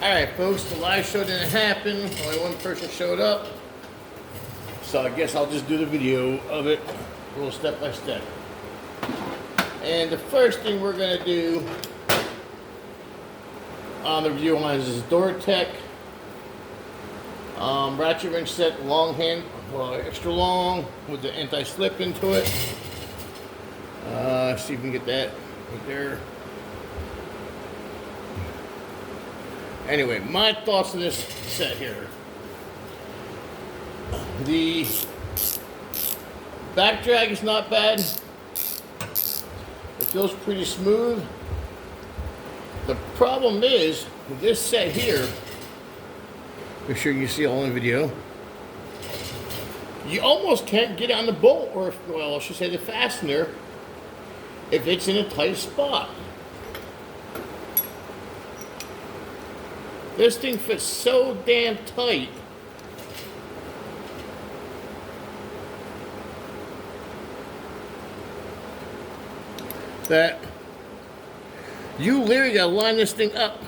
Alright folks, the live show didn't happen. Only one person showed up. So I guess I'll just do the video of it a little step by step. And the first thing we're going to do on the review line is this Door-Tech ratchet wrench set, long hand, well, extra long with the anti-slip into it. See if we can get that right there. Anyway, my thoughts on this set here. The back drag is not bad. It feels pretty smooth. The problem is, with this set here, make sure you see all in the video, you almost can't get on the bolt, or, well, I should say the fastener, if it's in a tight spot. This thing fits so damn tight that you literally gotta line this thing up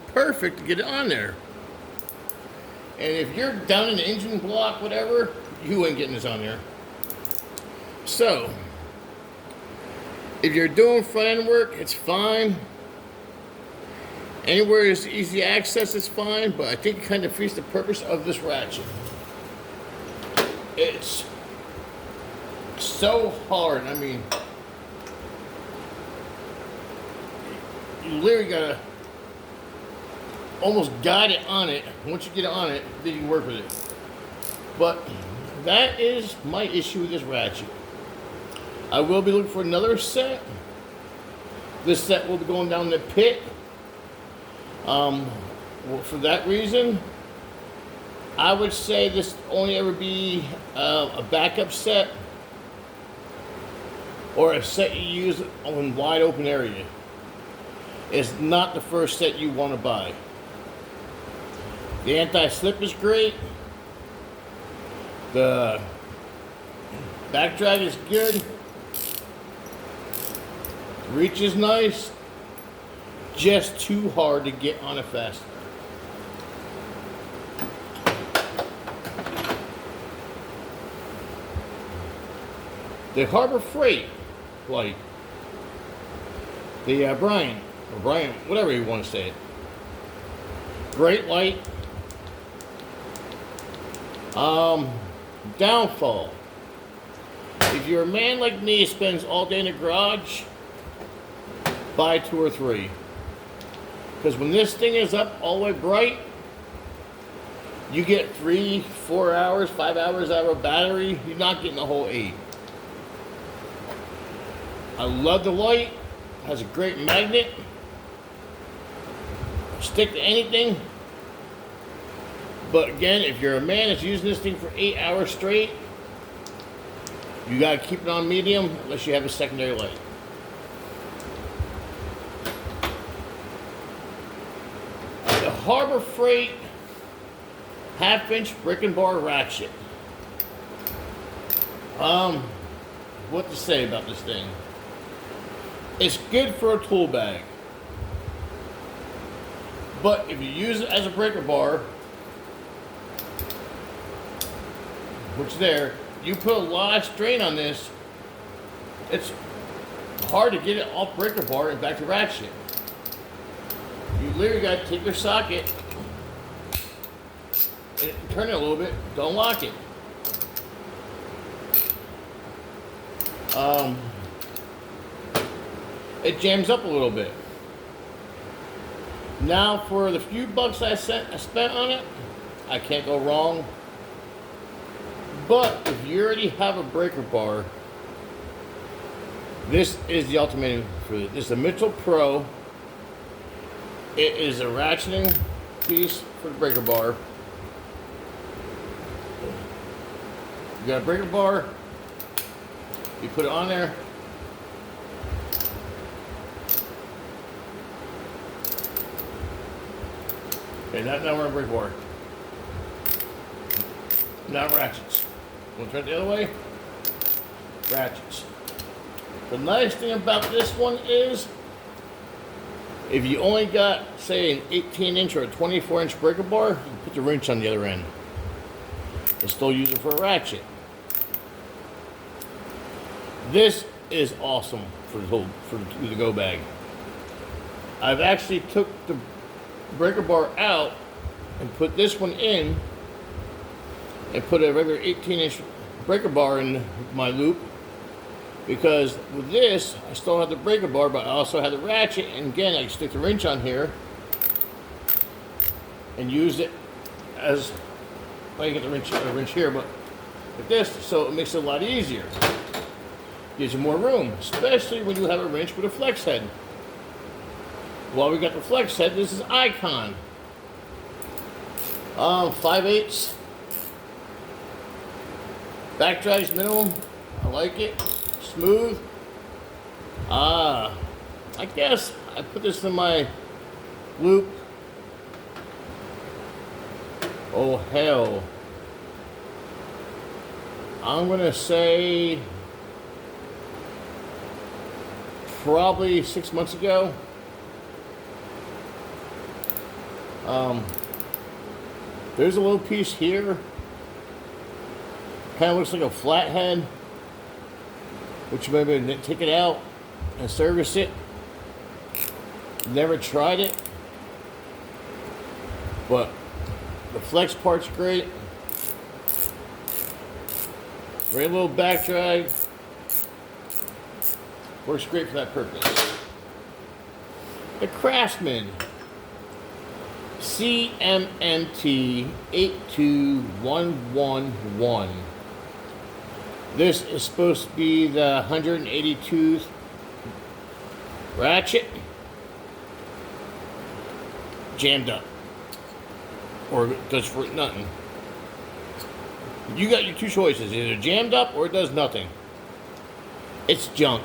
perfect to get it on there. And if you're down in the engine block, whatever, you ain't getting this on there. So, if you're doing front end work, it's fine. Anywhere there's easy access is fine, but I think it kind of defeats the purpose of this ratchet. It's so hard. I mean, you literally gotta almost guide it on it. Once you get it on it, then you can work with it. But that is my issue with this ratchet. I will be looking for another set. This set will be going down the pit. Well, for that reason, I would say this only ever be a backup set or a set you use on wide open area. It's not the first set you want to buy. The anti-slip is great. The back drag is good. The reach is nice. Just too hard to get on a fastener. The Harbor Freight, like the Brian, whatever you want to say it. Great light. Downfall. If you're a man like me who spends all day in the garage, buy 2 or 3. Because when this thing is up all the way bright, you get 3, 4 hours, 5 hours out of a battery. You're not getting the whole 8. I love the light. It has a great magnet. Stick to anything. But again, if you're a man that's using this thing for 8 hours straight, you got to keep it on medium unless you have a secondary light. Harbor Freight half-inch brick and bar ratchet. What to say about this thing? It's good for a tool bag, but if you use it as a breaker bar, which there, you put a lot of strain on this. It's hard to get it off breaker bar and back to ratchet. You literally got to take your socket and turn it a little bit to unlock it. It jams up a little bit. Now for the few bucks I spent on it, I can't go wrong. But if you already have a breaker bar, this is the ultimate for it. This is a MichaelPro. It is a ratcheting piece for the breaker bar. You got a breaker bar, you put it on there. Okay, now we're on breaker bar. Now ratchets. Want to turn it the other way? Ratchets. The nice thing about this one is If you only got, say, an 18-inch or a 24-inch breaker bar, you can put the wrench on the other end and still use it for a ratchet. This is awesome for the go bag. I've actually took the breaker bar out and put this one in and put a regular 18-inch breaker bar in my loop, because with this I still have the breaker bar, but I also have the ratchet, and again I can stick the wrench on here and use it as, well, you get the wrench here, but like this, so it makes it a lot easier. Gives you more room, especially when you have a wrench with a flex head. While we got the flex head, this is Icon. 5/8. Back drive's minimum. I like it. Smooth. I guess I put this in my loop. Oh hell. I'm gonna say probably 6 months ago. There's a little piece here. Kind of looks like a flathead, which maybe take it out and service it. Never tried it, but the flex part's great. Very little back drag. Works great for that purpose. The Craftsman CMNT 82111. This is supposed to be the 182th ratchet. Jammed up. Or it does for nothing. You got your two choices. Either jammed up or it does nothing. It's junk.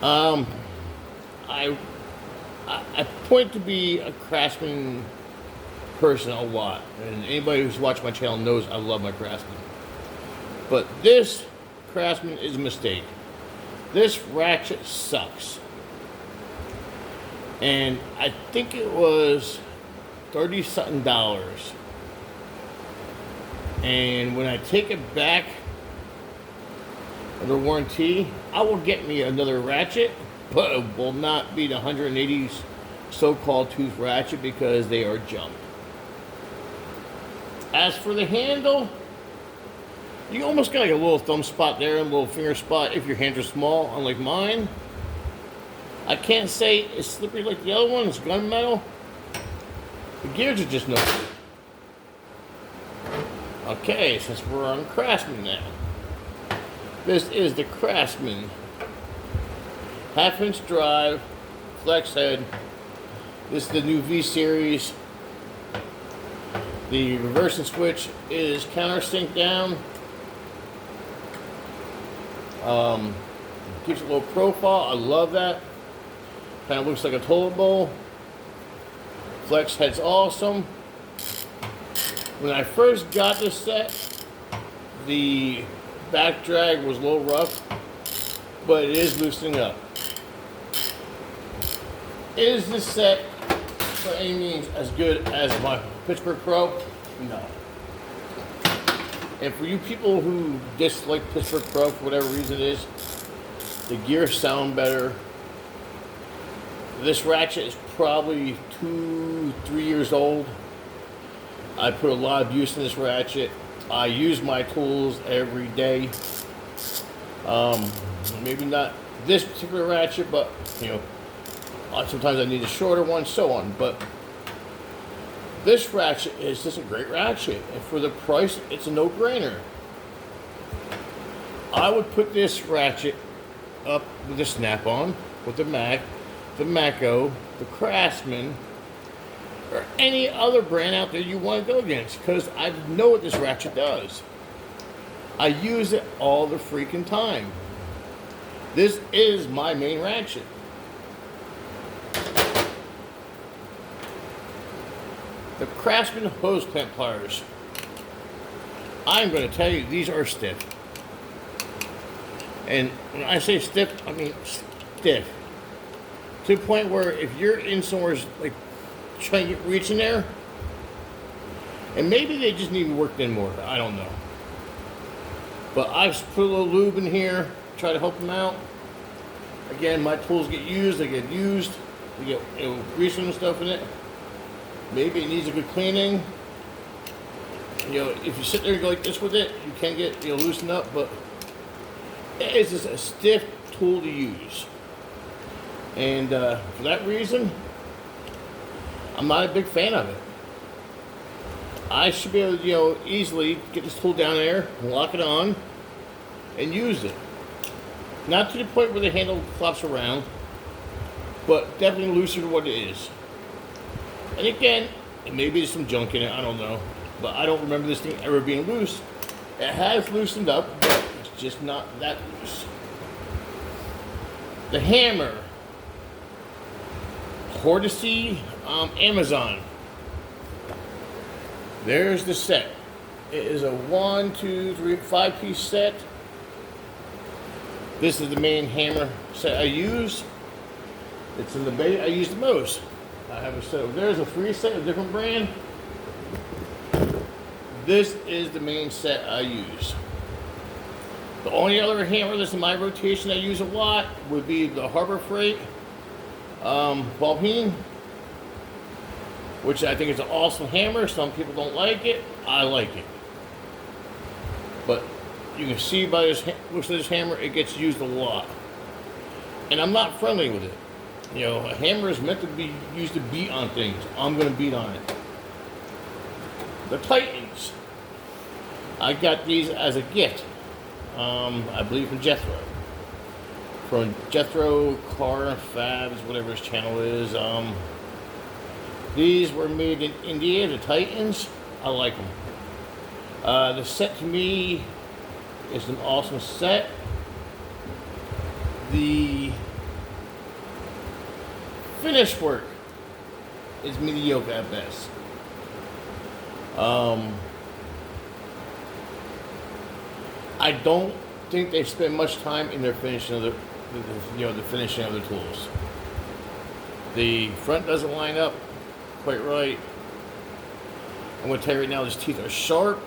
I point to be a Craftsman person a lot, and anybody who's watched my channel knows I love my Craftsman. But this Craftsman is a mistake. This ratchet sucks. And I think it was $30-something. And when I take it back under warranty, I will get me another ratchet, but it will not be the 180s so-called tooth ratchet because they are junk. As for the handle, you almost got like a little thumb spot there and a little finger spot if your hands are small, unlike mine. I can't say it's slippery like the other one, it's gunmetal. The gears are just no good. Okay, since we're on Craftsman now. This is the Craftsman 1/2-inch drive, flex head. This is the new V series. The reversing switch is countersink down. Keeps a low profile. I love that. Kind of looks like a toilet bowl. Flex head's awesome. When I first got this set, the back drag was a little rough, but it is loosening up. Is this set by any means as good as my Pittsburgh Pro? No. And for you people who dislike Pittsburgh Pro for whatever reason it is, the gears sound better. This ratchet is probably 2-3 years old. I put a lot of use in this ratchet. I use my tools every day. Maybe not this particular ratchet, but you know, sometimes I need a shorter one, so on. But this ratchet is just a great ratchet, and for the price, it's a no-brainer. I would put this ratchet up with the Snap-on, with the Mac, the Mako, the Craftsman, or any other brand out there you want to go against, because I know what this ratchet does. I use it all the freaking time. This is my main ratchet. The Craftsman hose clamp pliers. I'm going to tell you, these are stiff. And when I say stiff, I mean stiff. To the point where if you're in somewhere like trying to get reach in there, and maybe they just need to be worked in more. I don't know. But I've put a little lube in here, try to help them out. Again, my tools get used, they get used. We get grease and stuff in it. Maybe it needs a good cleaning. If you sit there and go like this with it, you can get loosened up, but it's just a stiff tool to use. And for that reason, I'm not a big fan of it. I should be able to, easily get this tool down there, lock it on, and use it. Not to the point where the handle flops around, but definitely looser than what it is. And again, maybe there's some junk in it, I don't know. But I don't remember this thing ever being loose. It has loosened up, but it's just not that loose. The hammer. Courtesy Amazon. There's the set. It is a 1, 2, 3, 5-piece set. This is the main hammer set I use. It's in the base I use the most. I have a set over there. There's a free set, a different brand. This is the main set I use. The only other hammer that's in my rotation I use a lot would be the Harbor Freight ball peen, which I think is an awesome hammer. Some people don't like it. I like it. But you can see by this looks of this hammer, it gets used a lot. And I'm not friendly with it. A hammer is meant to be used to beat on things. I'm going to beat on it. The Titans. I got these as a gift. I believe from Jethro. From Jethro Car Fabs, whatever his channel is. These were made in India, the Titans. I like them. The set to me is an awesome set. The finish work is mediocre at best. I don't think they spend much time in their finishing of the finishing of the tools. The front doesn't line up quite right. I'm going to tell you right now, these teeth are sharp.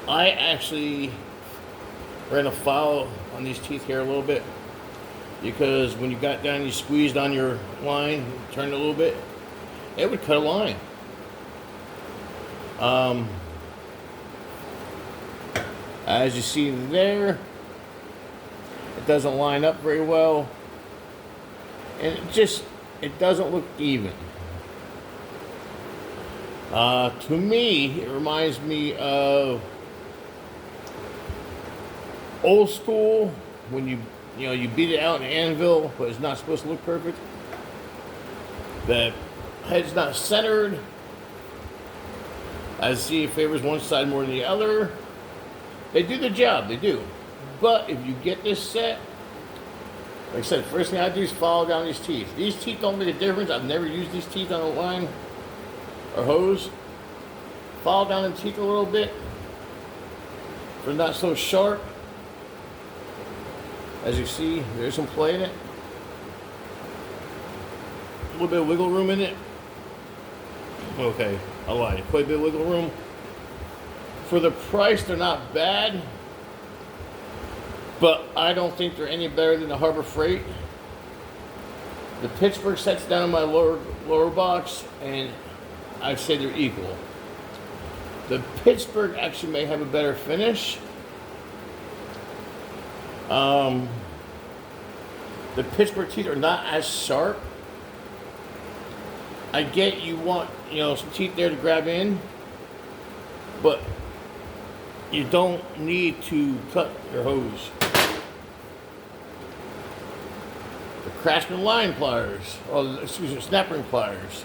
I actually ran a file on these teeth here a little bit because when you got down, you squeezed on your line, turned it a little bit, it would cut a line. As you see there, it doesn't line up very well, and it doesn't look even. To me, it reminds me of old school when you beat it out in an anvil, but it's not supposed to look perfect. The head's not centered. I see it favors one side more than the other. They do the job, they do. But if you get this set, like I said, first thing I do is follow down these teeth. These teeth don't make a difference. I've never used these teeth on a line or hose. Follow down the teeth a little bit. If they're not so sharp. As you see, there's some play in it. A little bit of wiggle room in it. Okay, I lied. Quite a bit of wiggle room. For the price, they're not bad, but I don't think they're any better than the Harbor Freight. The Pittsburgh sets down in my lower box, and I'd say they're equal. The Pittsburgh actually may have a better finish. The Pittsburgh teeth are not as sharp. I get you want some teeth there to grab in, but you don't need to cut your hose. The Craftsman line pliers, snap ring pliers.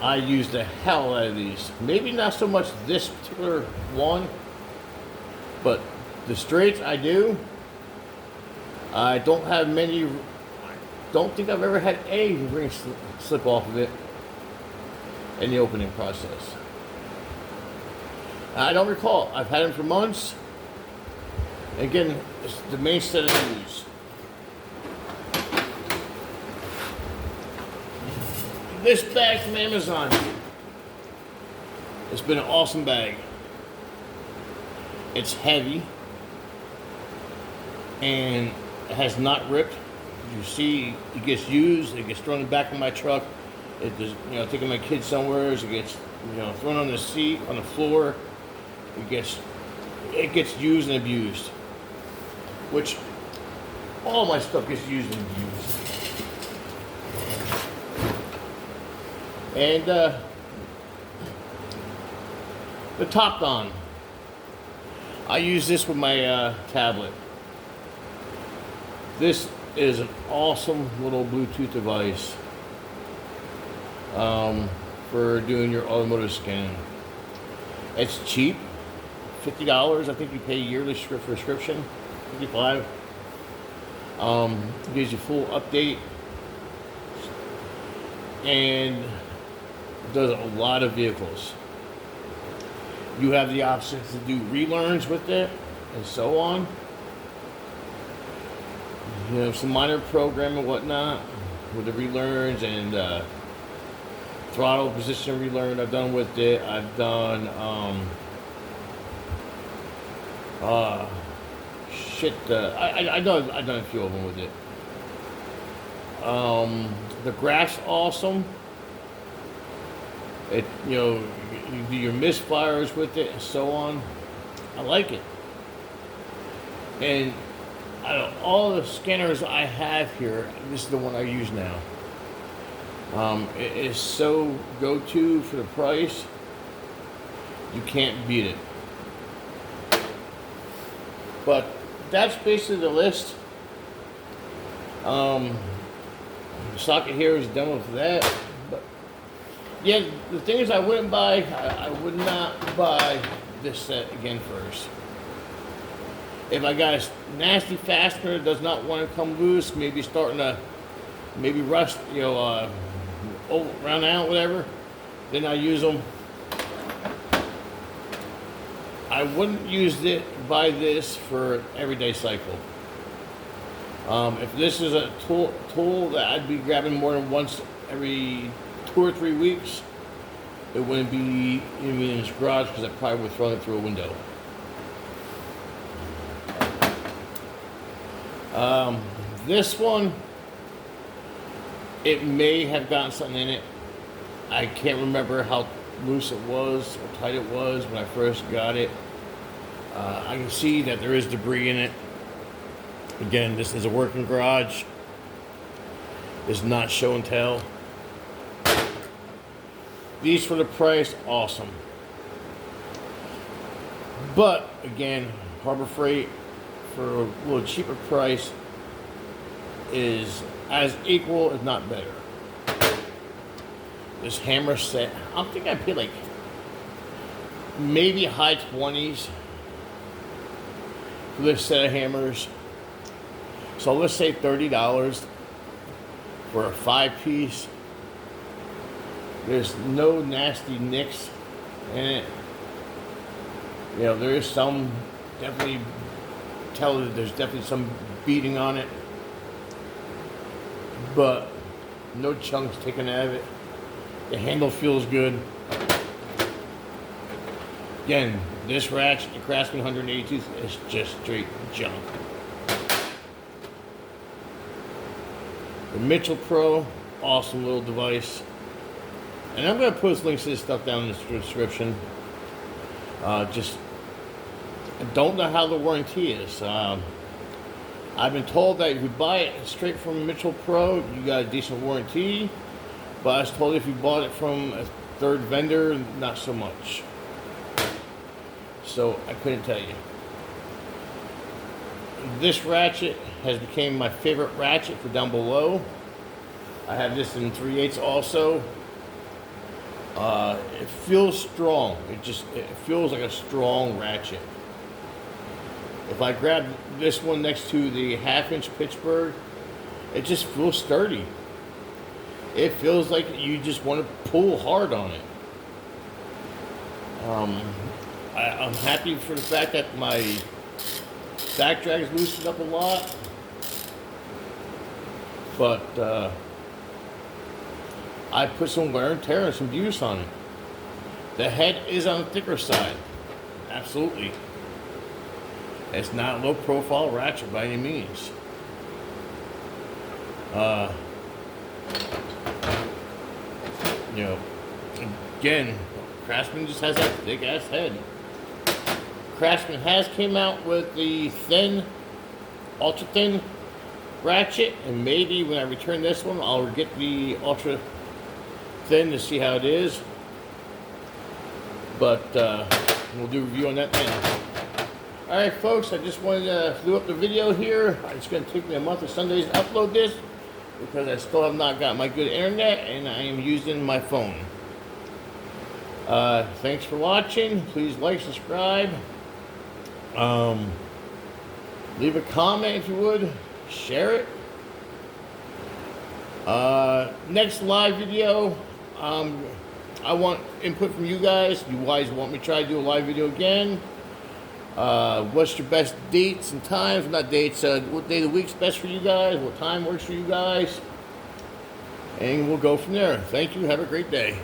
I use the hell out of these. Maybe not so much this particular one, but the straights I do. I don't have many. I don't think I've ever had a ring slip off of it in the opening process. I don't recall. I've had them for months. Again, it's the main set I use. this bag from Amazon. It's been an awesome bag. It's heavy and it has not ripped. You see, it gets used. It gets thrown in the back of my truck. It does, taking my kids somewhere. It gets, thrown on the seat, on the floor. It gets used and abused. Which all my stuff gets used and abused. And the top on. I use this with my tablet. This is an awesome little Bluetooth device for doing your automotive scanning. It's cheap, $50. I think you pay yearly subscription, $55. It gives you full update and does a lot of vehicles. You have the option to do relearns with it and so on. Some minor programming and whatnot with the relearns and throttle position relearn I've done with it. I've done I've done a few of them with it. The graph's awesome. It you do your misfires with it and so on. I like it. And out of all the scanners I have here, this is the one I use now. It is so go-to for the price. You can't beat it. But that's basically the list. The socket here is done with that. But yeah, the thing is, I would not buy this set again first. If I got a nasty fastener that does not want to come loose, maybe starting to rust, run out, whatever, then I use them. I wouldn't buy this for everyday cycle. If this is a tool that I'd be grabbing more than once every 2 or 3 weeks, it wouldn't be in this garage because I probably would throw it through a window. This one, it may have gotten something in it. I can't remember how loose it was or tight it was when I first got it. I can see that there is debris in it. Again, this is a working garage. It's not show and tell. These for the price, awesome. But again, Harbor Freight for a little cheaper price is as equal, if not better. This hammer set, I think I paid like maybe high 20s for this set of hammers. So let's say $30 for a 5-piece. There's no nasty nicks in it. There is some, definitely tell that there's definitely some beating on it, but no chunks taken out of it. The handle feels good. Again, this ratchet, the Craftsman 182, is just straight junk. The MichaelPro, awesome little device. And I'm going to post links to this stuff down in the description. Just I don't know how the warranty is. I've been told that if you buy it straight from MichaelPro, you got a decent warranty. But I was told if you bought it from a third vendor, not so much. So I couldn't tell you. This ratchet has become my favorite ratchet for down below. I have this in 3/8 also. It feels strong. It feels like a strong ratchet. If I grab this one next to the 1/2-inch Pittsburgh, it just feels sturdy. It feels like you just want to pull hard on it. I'm happy for the fact that my back drag is loosened up a lot. But I put some wear and tear and some use on it. The head is on the thicker side. Absolutely. It's not a low profile ratchet by any means. You know, again, Craftsman just has that big ass head. Craftsman has came out with the thin, ultra thin ratchet, and maybe when I return this one, I'll get the ultra thin to see how it is. But we'll do a review on that then. Alright folks, I just wanted to do up the video here. It's going to take me a month of Sundays to upload this because I still have not got my good internet and I am using my phone. Thanks for watching. Please like, subscribe. Leave a comment if you would. Share it. Next live video, I want input from you guys. You guys want me to try to do a live video again? What's your best dates and times? Not dates, what day of the week's best for you guys? What time works for you guys? And we'll go from there. Thank you. Have a great day.